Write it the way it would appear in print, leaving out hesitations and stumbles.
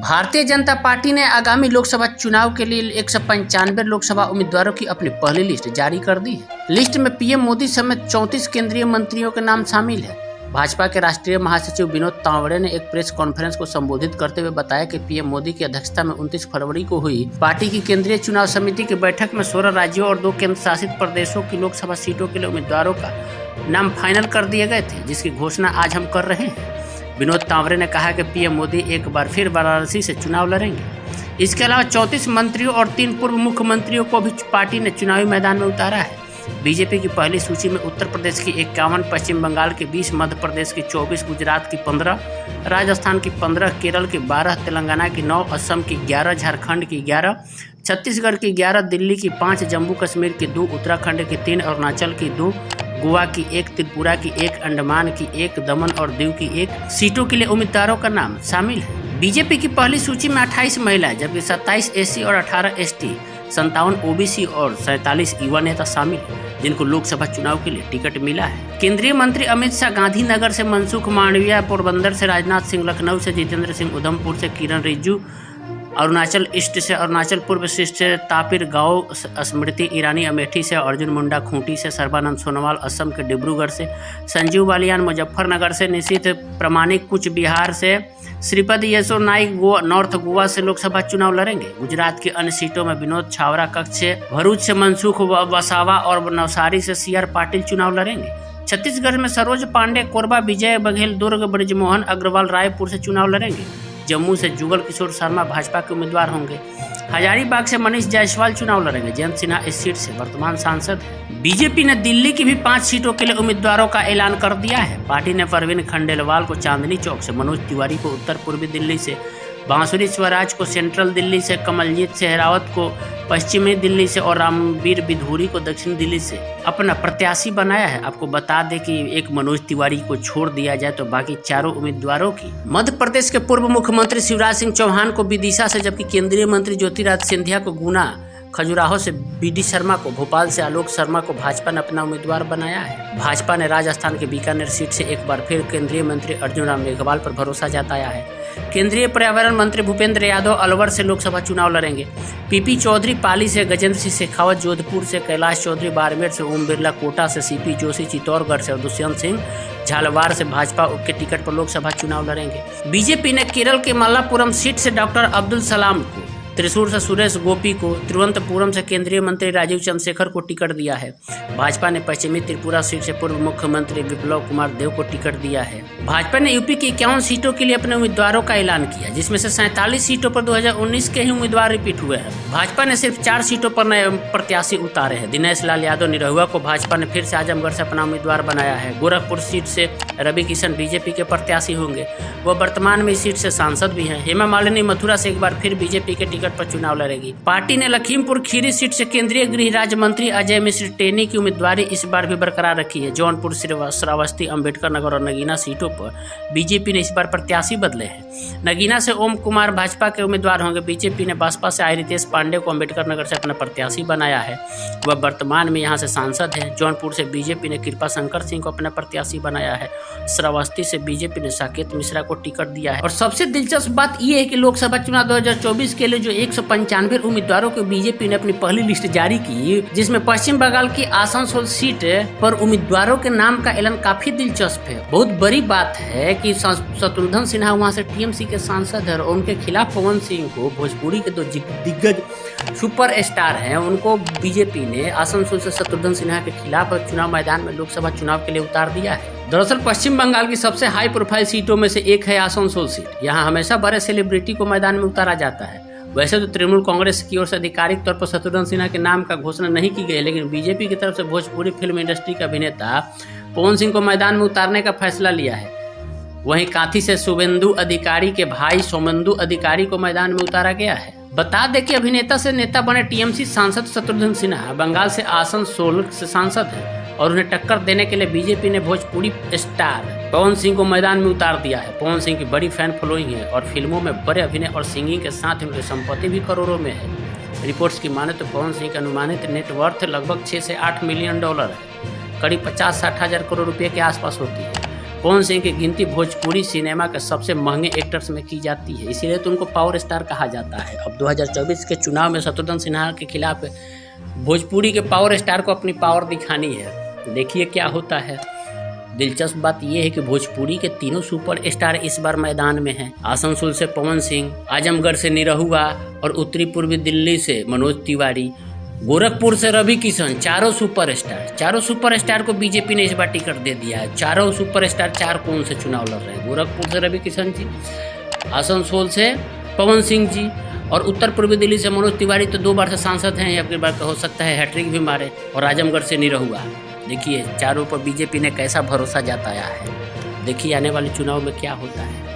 Bharatiya Janata party ने आगामी लोकसभा चुनाव के लिए 195 लोकसभा उम्मीदवारों की अपनी पहली लिस्ट जारी कर दी है। लिस्ट में पीएम मोदी समेत 34 केंद्रीय मंत्रियों के नाम शामिल है। भाजपा के राष्ट्रीय महासचिव विनोद तावड़े ने एक प्रेस कॉन्फ्रेंस को संबोधित करते हुए बताया कि पीएम मोदी की अध्यक्षता में 29 फरवरी को हुई पार्टी की केंद्रीय चुनाव समिति की बैठक में 16 राज्यों और 2 केंद्र शासित प्रदेशों की लोकसभा सीटों के लिए उम्मीदवारों का नाम फाइनल कर दिए गए थे, जिसकी घोषणा आज हम कर रहे हैं। विनोद तावड़े ने कहा कि पीएम मोदी एक बार फिर वाराणसी से चुनाव लड़ेंगे। इसके अलावा 34 मंत्रियों और 3 पूर्व मुख्यमंत्रियों को भी पार्टी ने चुनावी मैदान में उतारा है। बीजेपी की पहली सूची में उत्तर प्रदेश की 51, पश्चिम बंगाल की 20, मध्य प्रदेश की 24, गुजरात की 15, राजस्थान की 15, केरल की 12, तेलंगाना की 9, असम की 11, झारखंड की 11, छत्तीसगढ़ की 11, दिल्ली की 5, जम्मू कश्मीर की 2, उत्तराखंड की 3, अरुणाचल की 2, गोवा की 1, त्रिपुरा की 1, अंडमान की 1, दमन और दीव की 1 सीटों के लिए उम्मीदवारों का नाम शामिल है। बीजेपी की पहली सूची में 28 महिलाएं, जबकि 27 एससी और 18 एसटी, 57 ओबीसी और 47 युवा नेता शामिल हैं, जिनको लोकसभा चुनाव के लिए टिकट मिला है। केंद्रीय मंत्री अमित शाह गांधीनगर से, मनसुख मांडविया पोरबंदर से, राजनाथ सिंह लखनऊ से, जितेंद्र सिंह उधमपुर से, किरण रिजिजू अरुणाचल ईस्ट से, अरुणाचल पूर्व से, तापिर गांव, स्मृति ईरानी अमेठी से, अर्जुन मुंडा खूंटी से, सर्बानंद सोनोवाल असम के डिब्रूगढ़ से, संजीव बालियान मुजफ्फरनगर से, निशित प्रमाणिक कूच बिहार से, श्रीपद येसो नाइक नॉर्थ गोवा से लोकसभा चुनाव लड़ेंगे। गुजरात की अन्य सीटों में विनोद छावरा कच्छ से, भरूच से मनसुख वसावा और नवसारी से सीआर पाटिल चुनाव लड़ेंगे। छत्तीसगढ़ में सरोज पांडे, कोरबा विजय बघेल, दुर्ग ब्रजमोहन अग्रवाल रायपुर से चुनाव लड़ेंगे। जम्मू से जुगल किशोर शर्मा भाजपा के उम्मीदवार होंगे। हजारीबाग से मनीष जायसवाल चुनाव लड़ेंगे। जयंत सिन्हा इस सीट से वर्तमान सांसद है। बीजेपी ने दिल्ली की भी 5 सीटों के लिए उम्मीदवारों का ऐलान कर दिया है। पार्टी ने परवीन खंडेलवाल को चांदनी चौक से, मनोज तिवारी को उत्तर पूर्वी दिल्ली से, बांसुरी स्वराज को सेंट्रल दिल्ली से, कमलजीत सेहरावत को पश्चिमी दिल्ली से और रामवीर बिधूरी को दक्षिण दिल्ली से अपना प्रत्याशी बनाया है। आपको बता दें कि एक मनोज तिवारी को छोड़ दिया जाए तो बाकी चारों उम्मीदवारों की मध्य प्रदेश के पूर्व मुख्यमंत्री शिवराज सिंह चौहान को विदिशा से, जबकि केंद्रीय मंत्री ज्योतिरादित्य सिंधिया को गुना, खजुराहो से बीडी शर्मा को, भोपाल से आलोक शर्मा को भाजपा ने अपना उम्मीदवार बनाया है। भाजपा ने राजस्थान के बीकानेर सीट से एक बार फिर केंद्रीय मंत्री अर्जुन राम मेघवाल पर भरोसा जताया है। केंद्रीय पर्यावरण मंत्री भूपेंद्र यादव अलवर से लोकसभा चुनाव लड़ेंगे। पीपी चौधरी पाली से, गजेंद्र सिंह शेखावत जोधपुर से, कैलाश चौधरी बाड़मेर से, ओम बिरला कोटा से, सीपी जोशी चित्तौड़गढ़ से और दुष्यंत सिंह झालवाड़ से भाजपा के टिकट पर लोकसभा चुनाव लड़ेंगे। बीजेपी ने केरल के मल्लापुरम सीट से डॉक्टर अब्दुल सलाम को, त्रिशूर से सुरेश गोपी को, तिरुवनंतपुरम से केंद्रीय मंत्री राजीव चंद्रशेखर को टिकट दिया है। भाजपा ने पश्चिमी त्रिपुरा सीट से पूर्व मुख्यमंत्री विप्लव कुमार देव को टिकट दिया है। भाजपा ने यूपी की 51 सीटों के लिए अपने उम्मीदवारों का ऐलान किया, जिसमें से 47 सीटों पर 2019 के ही उम्मीदवार रिपीट हुए हैं। भाजपा ने सिर्फ 4 सीटों पर नए प्रत्याशी उतारे हैं। दिनेश लाल यादव निरहुआ को भाजपा ने फिर से आजमगढ़ से अपना उम्मीदवार बनाया है। गोरखपुर सीट से रवि किशन बीजेपी के प्रत्याशी होंगे, वह वर्तमान में इस सीट से सांसद भी हैं। हेमा मालिनी मथुरा से एक बार फिर बीजेपी के टिकट पर चुनाव लड़ेगी। पार्टी ने लखीमपुर खीरी सीट से केंद्रीय गृह राज्य मंत्री अजय मिश्र टेनी की उम्मीदवारी इस बार भी बरकरार रखी है। जौनपुर, श्रावस्ती, अम्बेडकर नगर और नगीना सीटों पर बीजेपी ने इस बार प्रत्याशी बदले हैं। नगीना से ओम कुमार भाजपा के उम्मीदवार होंगे। बीजेपी ने बसपा से आई रितेश पांडे को अम्बेडकर नगर से अपना प्रत्याशी बनाया है, वह वर्तमान में यहाँ से सांसद है। जौनपुर से बीजेपी ने कृपा शंकर सिंह को अपना प्रत्याशी बनाया है। श्रावस्ती से बीजेपी ने साकेत मिश्रा को टिकट दिया है। और सबसे दिलचस्प बात यह है कि लोकसभा चुनाव 2024 के लिए जो 195 उम्मीदवारों को बीजेपी ने अपनी पहली लिस्ट जारी की, जिसमें पश्चिम बंगाल की आसनसोल सीट पर उम्मीदवारों के नाम का ऐलान काफी दिलचस्प है। बहुत बड़ी बात है कि शत्रुघ्न सिन्हा वहां से टीएमसी के सांसद है और उनके खिलाफ पवन सिंह को, भोजपुरी के 2 दिग्गज सुपर स्टार हैं, उनको बीजेपी ने आसनसोल से शत्रुघ्न सिन्हा के खिलाफ चुनाव मैदान में लोकसभा चुनाव के लिए उतार दिया है। दरअसल पश्चिम बंगाल की सबसे हाई प्रोफाइल सीटों में से एक है आसनसोल सीट। यहाँ हमेशा बड़े सेलिब्रिटी को मैदान में उतारा जाता है। वैसे तो तृणमूल कांग्रेस की ओर से आधिकारिक तौर पर शत्रुघ्न सिन्हा के नाम का घोषणा नहीं की गई, लेकिन बीजेपी की तरफ से भोजपुरी फिल्म इंडस्ट्री का अभिनेता पवन सिंह को मैदान में उतारने का फैसला लिया है। वहीं कांथी से शुभेंदु अधिकारी के भाई सोमेंदु अधिकारी को मैदान में उतारा गया है। बता दें कि अभिनेता से नेता बने टीएमसी सांसद शत्रुघ्न सिन्हा बंगाल से आसनसोल से सांसद हैं और उन्हें टक्कर देने के लिए बीजेपी ने भोजपुरी स्टार पवन सिंह को मैदान में उतार दिया है। पवन सिंह की बड़ी फैन फॉलोइंग है और फिल्मों में बड़े अभिनय और सिंगिंग के साथ उनकी संपत्ति भी करोड़ों में है। रिपोर्ट्स की माने तो पवन सिंह का अनुमानित नेटवर्थ लगभग 6 से 8 मिलियन डॉलर है, करीब 50-60 हज़ार करोड़ रुपये के आसपास होती है। पवन सिंह की गिनती भोजपुरी सिनेमा के सबसे महंगे एक्टर्स में की जाती है, इसीलिए तो उनको पावर स्टार कहा जाता है। अब 2024 के चुनाव में शत्रुघ्न सिन्हा के खिलाफ भोजपुरी के पावर स्टार को अपनी पावर दिखानी है। देखिए क्या होता है। दिलचस्प बात यह है कि भोजपुरी के तीनों सुपर स्टार इस बार मैदान में हैं। आसनसोल से पवन सिंह, आजमगढ़ से निरहुआ और उत्तरी पूर्वी दिल्ली से मनोज तिवारी, गोरखपुर से रवि किशन, चारों सुपरस्टार को बीजेपी ने इस बार टिकट दे दिया है। चारों सुपरस्टार 4 कोण से चुनाव लड़ रहे हैं। गोरखपुर से रवि किशन जी, आसनसोल से पवन सिंह जी और उत्तर पूर्वी दिल्ली से मनोज तिवारी तो 2 बार से सांसद हैं, अब की बार हो सकता है हैट्रिक भी मारे, और आजमगढ़ से निरहुआ। देखिए चारों पर बीजेपी ने कैसा भरोसा जताया है। देखिए आने वाले चुनाव में क्या होता है।